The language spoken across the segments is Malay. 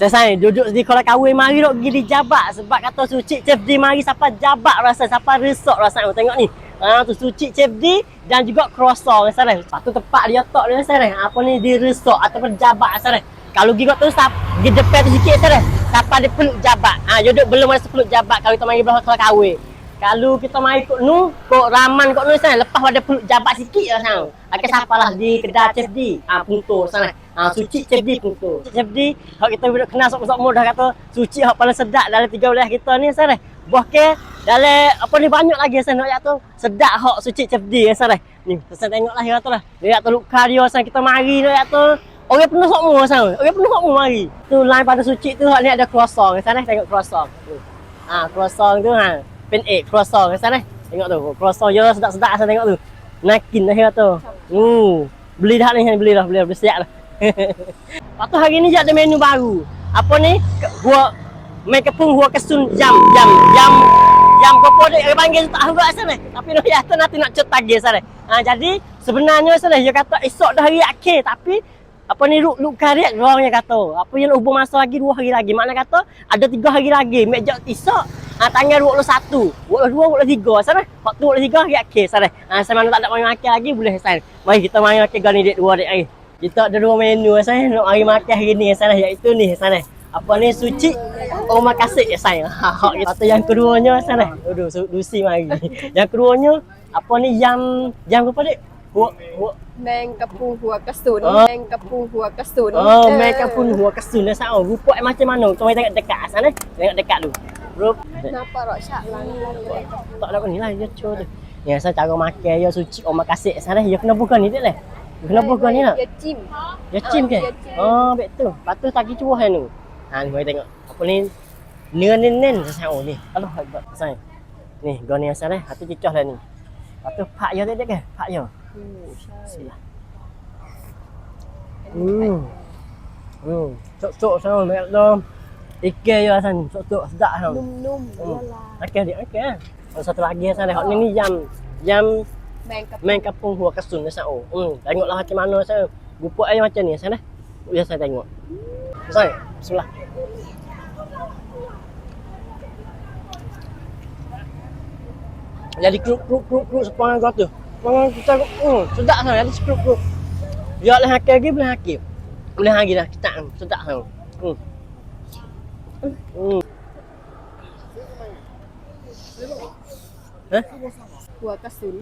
Saya duduk di kolam kahwin mari dok pergi dijabak sebab kata Sucik Chef D mari siapa jabak rasa siapa resok rasa tengok ni. Tu Sucik Chef D dan juga croissant saya. Satu tempat dia tok dia saya. Apa ni di resok ataupun jabak saya. Kalau pergi kat tu pergi depan tu sikit saya. Siapa dia peluk jabak. Duduk belum ada peluk jabak kalau kita mari belah kolam kahwin. Kalau kita mari kok kok raman kok saya lepas ada peluk jabat sikit lah sana. Akan siapalah di kedai Chef D. Punto sana. Suci Chef D punto. Chef D hak kita duduk kenal sok-sok dah kata suci hak paling sedap dalam 3 wilayah kita ni sana. Boh ke dalam apa ni banyak lagi sana nak tu. Sedap hak suci Chef D sana. Ni saya tengoklah dia kata lah. Dia kata luka dia sana kita mari dia kata orang penuh sokmo sana. Orang penuh sokmo mari. Tu lain pada suci tu hak ni ada croissant sana tengok croissant. Croissant tu pen egg croissant sana. Tengok tu croissant dia sedap-sedap saya tengok tu. Nakin dah kata. Beli dah ni beli dah siap dah. Lepas tu hari ni je ada menu baru. Apa ni? Buat main kepung buah kesun jam kopo dia panggil tak tahu kat sana. Tapi dia kata nanti nak cetagih sana. Jadi sebenarnya sana dia kata esok dah hari akhir tapi apa ni luk kariat orangnya kata. Apa yang hubung masa lagi 2 hari lagi. Makna kata ada 3 hari lagi. Mek jok esok tanggal 21, 22, 23 sana. Waktu 23 hari akhir sana. Saya mana tak ada main makan lagi boleh sana. Mari kita main makan gani dek 2 dek hari. Kita ada 2 menu saya nak mari makan hari ni sana iaitu ni sana. Apa ni suci omakase saya. Atau yang keduanya sana. Dusi mari. Yang keduanya apa ni jam apa dek? Meng kapung huah kesun. Meng kapung huah kesun. Meng kapung huah kesun dah sao. Rupa macam mana? Kita mari tengok dekat sana. Tengok dekat dulu. Bro. Kenapa rok syak lang? Tak ada ni lah dia cur tu. Ya saya cara makan dia suci omakase sana. Dia kena buka ni dek leh. Kena buka ni lah. Dia cim. Dia cim ke? Betul. Lepas tu taki cuah kan tu. Ni mari tengok. Apa ni? Nen saya ni. Aduh hebat saya. Ni goni asal eh. Hati cicah dah ni. Lepas tu pak dia dek ke? Pak dia. Bismillah. Sok-sok sama mek dom. Ikan dia asan. Sok-sok sedap tau. Num-num. Yalah. Okey dia okey. Satu lagi asal hak ni jam main kapung huah kesun dah sao. Tengoklah macam mana saya. Rupa air macam ni asal eh. Biar saya tengok. Saya bismillah. Jadi kruk sepanjang gua tu. Sepanjang kita sedap sangat jadi kruk. Dia boleh hakil lagi boleh hakil. Boleh lagi dah kita sedap sangat. Huah kesun.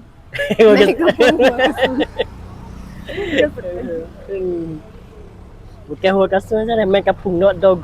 Bukan huah kesun saja, main kapung nak dog